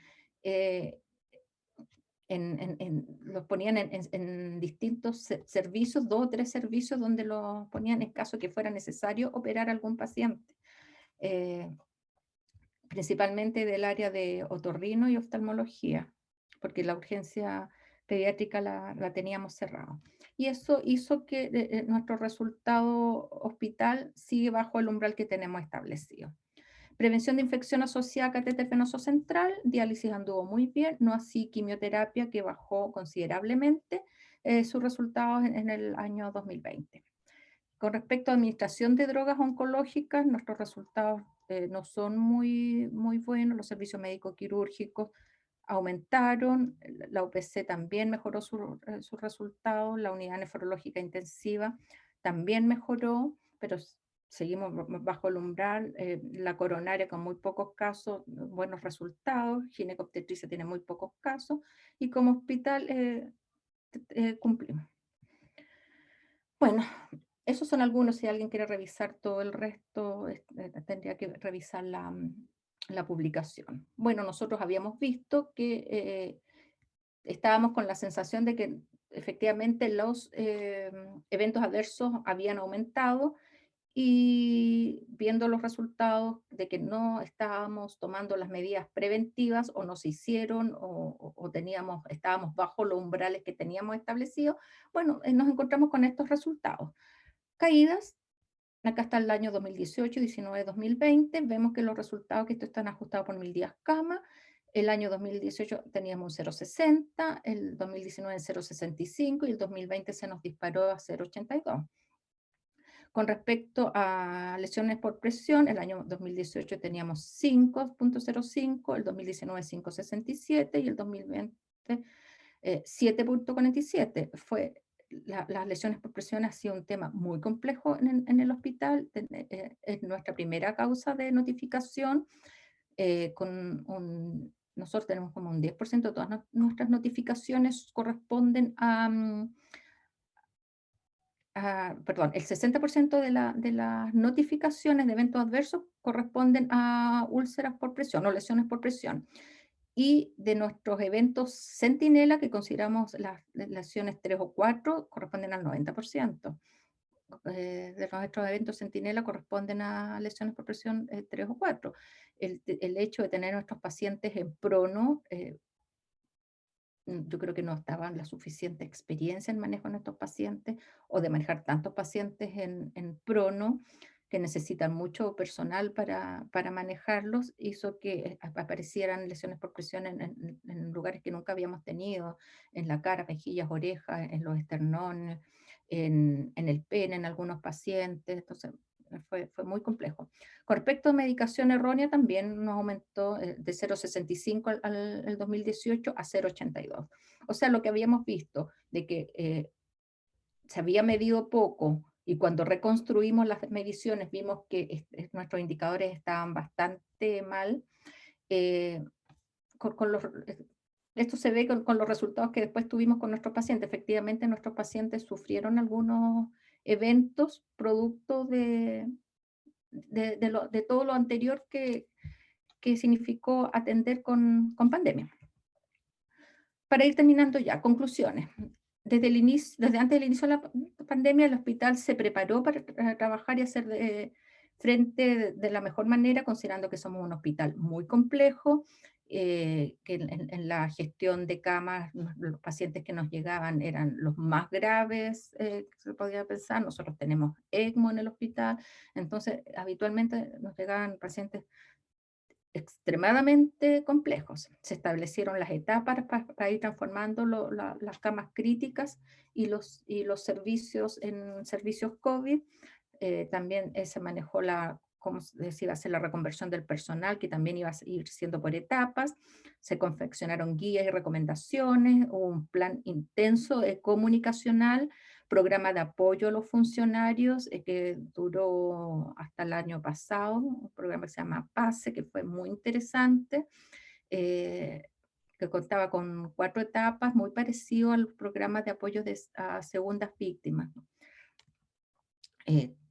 los ponían en distintos servicios, 2 o 3 servicios donde los ponían en caso que fuera necesario operar a algún paciente. Principalmente del área de otorrino y oftalmología, porque la urgencia pediátrica la teníamos cerrada. Y eso hizo que nuestro resultado hospital sigue bajo el umbral que tenemos establecido. Prevención de infección asociada a catéter venoso central, diálisis anduvo muy bien, no así quimioterapia, que bajó considerablemente sus resultados en el año 2020. Con respecto a administración de drogas oncológicas, nuestros resultados no son muy buenos. Los servicios médicos quirúrgicos aumentaron, la UPC también mejoró sus resultados, la unidad nefrológica intensiva también mejoró, pero seguimos bajo el umbral. La coronaria con muy pocos casos, buenos resultados. Ginecobstetricia tiene muy pocos casos, y como hospital cumplimos. Bueno, esos son algunos. Si alguien quiere revisar todo el resto, tendría que revisar la publicación. Bueno, nosotros habíamos visto que estábamos con la sensación de que efectivamente los eventos adversos habían aumentado, y viendo los resultados de que no estábamos tomando las medidas preventivas, o no se hicieron, o estábamos bajo los umbrales que teníamos establecidos, bueno, nos encontramos con estos resultados. Caídas, acá está el año 2018, 19, 2020, vemos que los resultados que están ajustados por 1000 días cama. El año 2018 teníamos 0,60, el 2019 0,65 y el 2020 se nos disparó a 0,82. Con respecto a lesiones por presión, el año 2018 teníamos 5,05, el 2019 5,67 y el 2020 7,47. Las lesiones por presión ha sido un tema muy complejo en el hospital. Es nuestra primera causa de notificación. Nosotros tenemos como un 10% de todas nuestras notificaciones corresponden perdón, el 60% de las notificaciones de eventos adversos corresponden a úlceras por presión o lesiones por presión. Y de nuestros eventos centinela, que consideramos las lesiones 3 o 4, corresponden al 90%. De nuestros eventos centinela corresponden a lesiones por presión 3 o 4. El hecho de tener nuestros pacientes en prono, yo creo que no estaba la suficiente experiencia en manejo de estos pacientes, o de manejar tantos pacientes en prono, que necesitan mucho personal para manejarlos, hizo que aparecieran lesiones por presión en lugares que nunca habíamos tenido, en la cara, mejillas, orejas, en los esternones, en el pene, en algunos pacientes. Entonces fue muy complejo. Con respecto a medicación errónea, también nos aumentó de 0,65 al 2018 a 0,82. O sea, lo que habíamos visto de que se había medido poco, y cuando reconstruimos las mediciones vimos que nuestros indicadores estaban bastante mal. Esto se ve con los resultados que después tuvimos con nuestros pacientes. Efectivamente, nuestros pacientes sufrieron algunos eventos producto de todo lo anterior que que significó atender con pandemia. Para ir terminando ya, conclusiones. Desde antes del inicio de la pandemia, el hospital se preparó para trabajar y hacer frente de la mejor manera, considerando que somos un hospital muy complejo, que en la gestión de camas, los pacientes que nos llegaban eran los más graves que se podía pensar. Nosotros tenemos ECMO en el hospital, entonces habitualmente nos llegaban pacientes extremadamente complejos. Se establecieron las etapas para ir transformando las camas críticas y los servicios en servicios COVID. También se manejó cómo se iba a hacer la reconversión del personal, que también iba a ir siendo por etapas. Se confeccionaron guías y recomendaciones, hubo un plan intenso comunicacional, programa de apoyo a los funcionarios que duró hasta el año pasado, un programa que se llama PASE, que fue muy interesante, eh, que contaba con 4 etapas, muy parecido al programa de apoyo a segundas víctimas.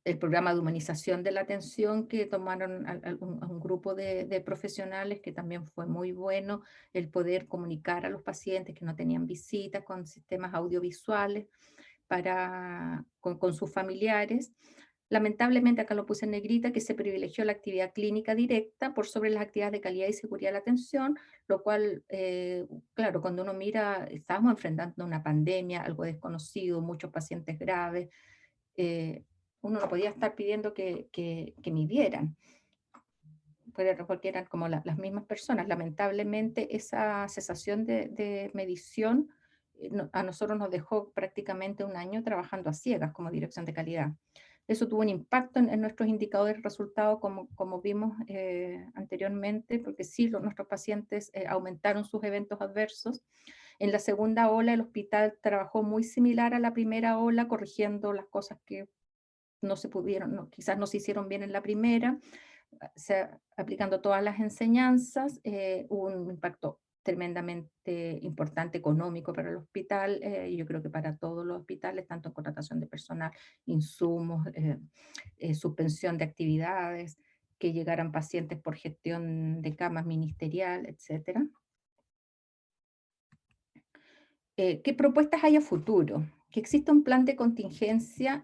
El programa de humanización de la atención que tomaron a un grupo de profesionales, que también fue muy bueno, el poder comunicar a los pacientes que no tenían visitas con sistemas audiovisuales con sus familiares. Lamentablemente, acá lo puse en negrita, que se privilegió la actividad clínica directa por sobre las actividades de calidad y seguridad de la atención, lo cual, claro, cuando uno mira, estábamos enfrentando una pandemia, algo desconocido, muchos pacientes graves, eh, uno no podía estar pidiendo que midieran, porque eran como las mismas personas. Lamentablemente, esa cesación de medición a nosotros nos dejó prácticamente un año trabajando a ciegas como dirección de calidad. Eso tuvo un impacto en nuestros indicadores de resultados, como vimos anteriormente, porque sí, nuestros pacientes aumentaron sus eventos adversos. En la segunda ola, el hospital trabajó muy similar a la primera ola, corrigiendo las cosas que no se pudieron, quizás no se hicieron bien en la primera, aplicando todas las enseñanzas, hubo un impacto tremendamente importante económico para el hospital, y yo creo que para todos los hospitales, tanto en contratación de personal, insumos, suspensión de actividades, que llegaran pacientes por gestión de camas ministerial, etcétera. ¿Qué propuestas hay a futuro? Que exista un plan de contingencia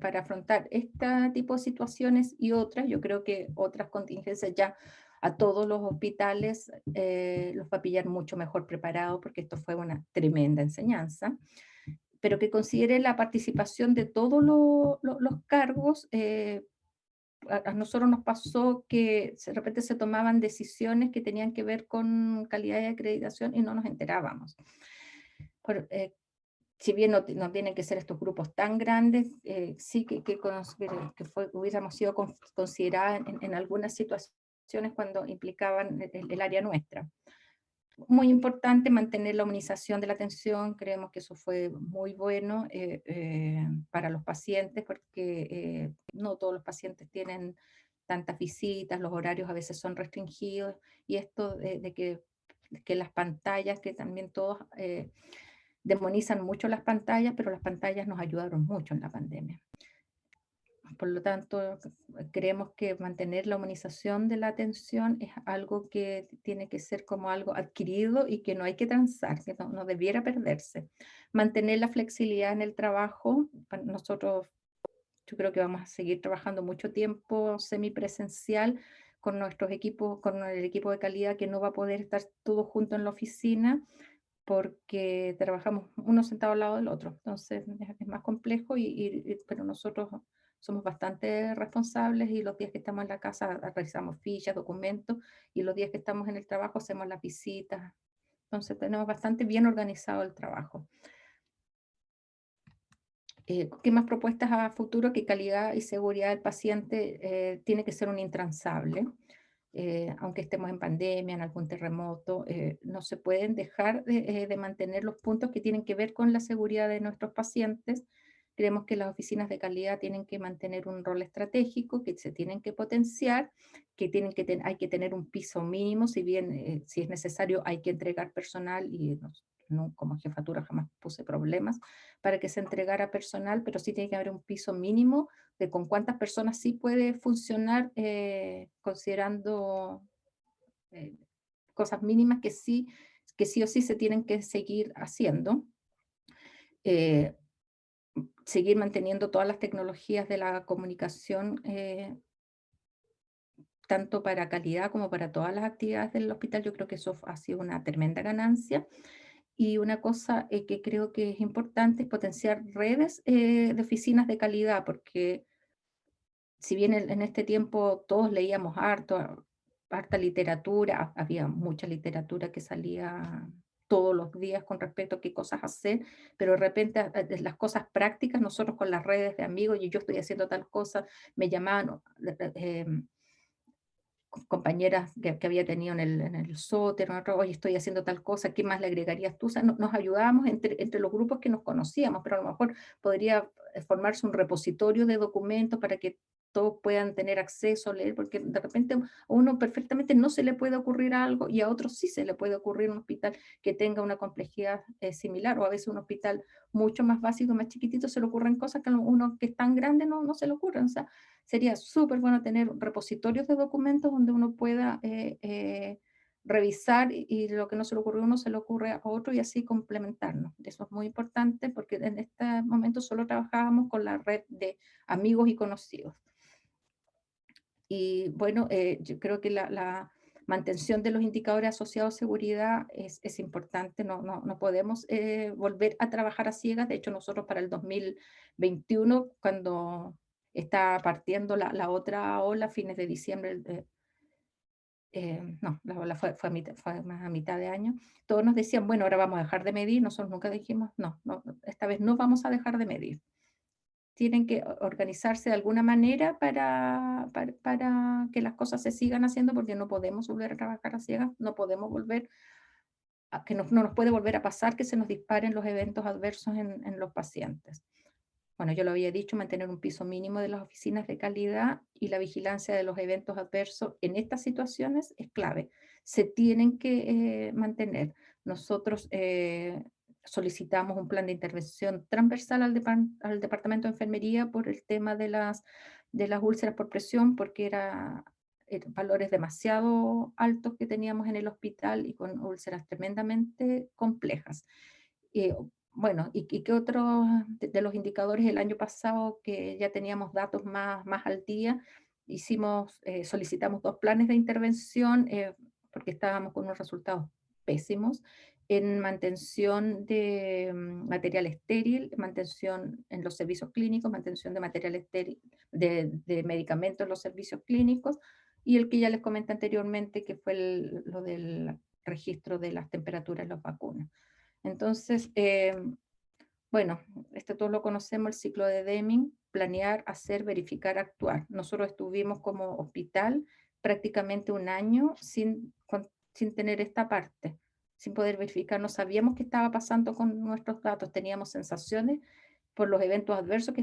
para afrontar este tipo de situaciones y otras. Yo creo que otras contingencias ya a todos los hospitales los va a pillar mucho mejor preparados, porque esto fue una tremenda enseñanza, pero que considere la participación de todos los cargos. A nosotros nos pasó que de repente se tomaban decisiones que tenían que ver con calidad de acreditación y no nos enterábamos. Si bien no tienen que ser estos grupos tan grandes, sí hubiéramos sido consideradas en algunas situaciones cuando implicaban el área nuestra. Muy importante mantener la humanización de la atención, creemos que eso fue muy bueno para los pacientes, porque no todos los pacientes tienen tantas visitas, los horarios a veces son restringidos, y esto de que las pantallas, que también todos demonizan mucho las pantallas, pero las pantallas nos ayudaron mucho en la pandemia. Por lo tanto, creemos que mantener la humanización de la atención es algo que tiene que ser como algo adquirido y que no hay que transar, que no debiera perderse. Mantener la flexibilidad en el trabajo. Nosotros, yo creo que vamos a seguir trabajando mucho tiempo semipresencial con nuestros equipos, con el equipo de calidad, que no va a poder estar todo junto en la oficina, porque trabajamos uno sentado al lado del otro. Entonces es más complejo, pero nosotros somos bastante responsables, y los días que estamos en la casa realizamos fichas, documentos, y los días que estamos en el trabajo hacemos las visitas. Entonces tenemos bastante bien organizado el trabajo. ¿Qué más propuestas a futuro? Que calidad y seguridad del paciente tiene que ser un intransable. Aunque estemos en pandemia, en algún terremoto, no se pueden dejar de mantener los puntos que tienen que ver con la seguridad de nuestros pacientes. Creemos que las oficinas de calidad tienen que mantener un rol estratégico, que se tienen que potenciar, que hay que tener un piso mínimo, si bien si es necesario hay que entregar personal, y como jefatura jamás puse problemas para que se entregara personal, pero sí tiene que haber un piso mínimo de con cuántas personas sí puede funcionar, considerando eh, cosas mínimas que sí o sí se tienen que seguir haciendo. Eh, Seguir manteniendo todas las tecnologías de la comunicación, tanto para calidad como para todas las actividades del hospital. Yo creo que eso ha sido una tremenda ganancia. Y una cosa que creo que es importante es potenciar redes de oficinas de calidad, porque si bien en este tiempo todos leíamos harta literatura, había mucha literatura que salía todos los días con respecto a qué cosas hacer, pero de repente de las cosas prácticas, nosotros con las redes de amigos, y yo estoy haciendo tal cosa, me llamaban compañeras que había tenido en el sótano, oye, estoy haciendo tal cosa, ¿qué más le agregarías tú? O sea, nos ayudábamos entre los grupos que nos conocíamos, pero a lo mejor podría formarse un repositorio de documentos para que todos puedan tener acceso a leer, porque de repente a uno perfectamente no se le puede ocurrir algo y a otros sí se le puede ocurrir un hospital que tenga una complejidad similar, o a veces un hospital mucho más básico, más chiquitito, se le ocurren cosas que a uno que es tan grande no se le ocurren. O sea, sería súper bueno tener repositorios de documentos donde uno pueda revisar y lo que no se le ocurre a uno se le ocurre a otro y así complementarnos. Eso es muy importante porque en este momento solo trabajábamos con la red de amigos y conocidos. Y bueno, yo creo que la mantención de los indicadores asociados a seguridad es importante, no podemos volver a trabajar a ciegas. De hecho, nosotros para el 2021, cuando está partiendo la otra ola, fines de diciembre, no, la ola fue más a mitad de año, todos nos decían, bueno, ahora vamos a dejar de medir, nosotros nunca dijimos, no, esta vez no vamos a dejar de medir. Tienen que organizarse de alguna manera para que las cosas se sigan haciendo, porque no podemos volver a trabajar a ciegas, no podemos volver a que no nos puede volver a pasar que se nos disparen los eventos adversos en los pacientes. Bueno, yo lo había dicho, mantener un piso mínimo de las oficinas de calidad y la vigilancia de los eventos adversos en estas situaciones es clave. Se tienen que mantener. Nosotros solicitamos un plan de intervención transversal al Departamento de Enfermería por el tema de las úlceras por presión, porque eran valores demasiado altos que teníamos en el hospital y con úlceras tremendamente complejas. Eh, bueno, ¿y qué otros de los indicadores el año pasado que ya teníamos datos más al día? Solicitamos 2 planes de intervención porque estábamos con unos resultados pésimos en mantención de material estéril, mantención en los servicios clínicos, mantención de material estéril, de medicamentos en los servicios clínicos, y el que ya les comenté anteriormente, que fue lo del registro de las temperaturas en las vacunas. Entonces, bueno, esto todos lo conocemos, el ciclo de Deming: planear, hacer, verificar, actuar. Nosotros estuvimos como hospital prácticamente un año sin tener esta parte, sin poder verificar. No sabíamos qué estaba pasando con nuestros datos, teníamos sensaciones por los eventos adversos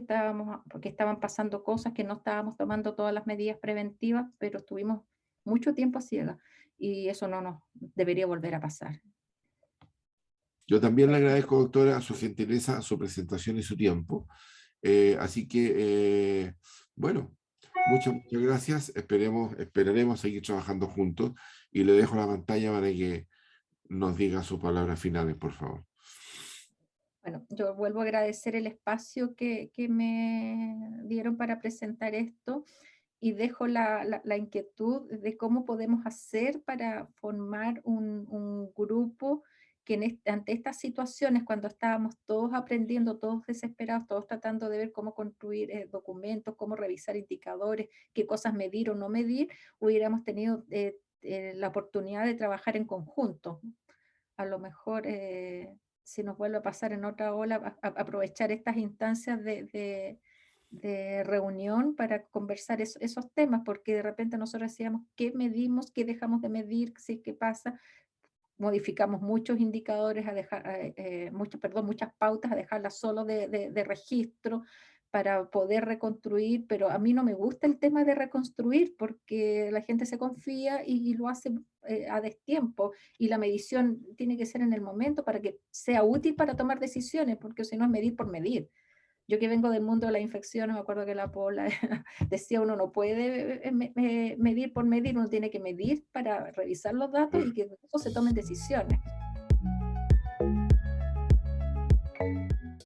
porque estaban pasando cosas, que no estábamos tomando todas las medidas preventivas, pero estuvimos mucho tiempo a ciegas y eso no nos debería volver a pasar. Yo también le agradezco, doctora, su gentileza, su presentación y su tiempo. Así que, bueno, muchas gracias. Esperaremos seguir trabajando juntos y le dejo la pantalla para que nos diga sus palabras finales, por favor. Bueno, yo vuelvo a agradecer el espacio que me dieron para presentar esto y dejo la inquietud de cómo podemos hacer para formar un grupo que ante estas situaciones, cuando estábamos todos aprendiendo, todos desesperados, todos tratando de ver cómo construir documentos, cómo revisar indicadores, qué cosas medir o no medir, hubiéramos tenido la oportunidad de trabajar en conjunto. A lo mejor, si nos vuelve a pasar en otra ola, aprovechar estas instancias de reunión para conversar esos temas, porque de repente nosotros decíamos, ¿qué medimos? ¿Qué dejamos de medir? ¿Sí? ¿Qué pasa? Modificamos muchos indicadores, muchas pautas a dejarlas solo de registro para poder reconstruir, pero a mí no me gusta el tema de reconstruir porque la gente se confía y lo hace a destiempo, y la medición tiene que ser en el momento para que sea útil para tomar decisiones, porque si no es medir por medir. Yo que vengo del mundo de las infecciones, me acuerdo que la Paula decía, uno no puede medir por medir, uno tiene que medir para revisar los datos y que de eso se tomen decisiones.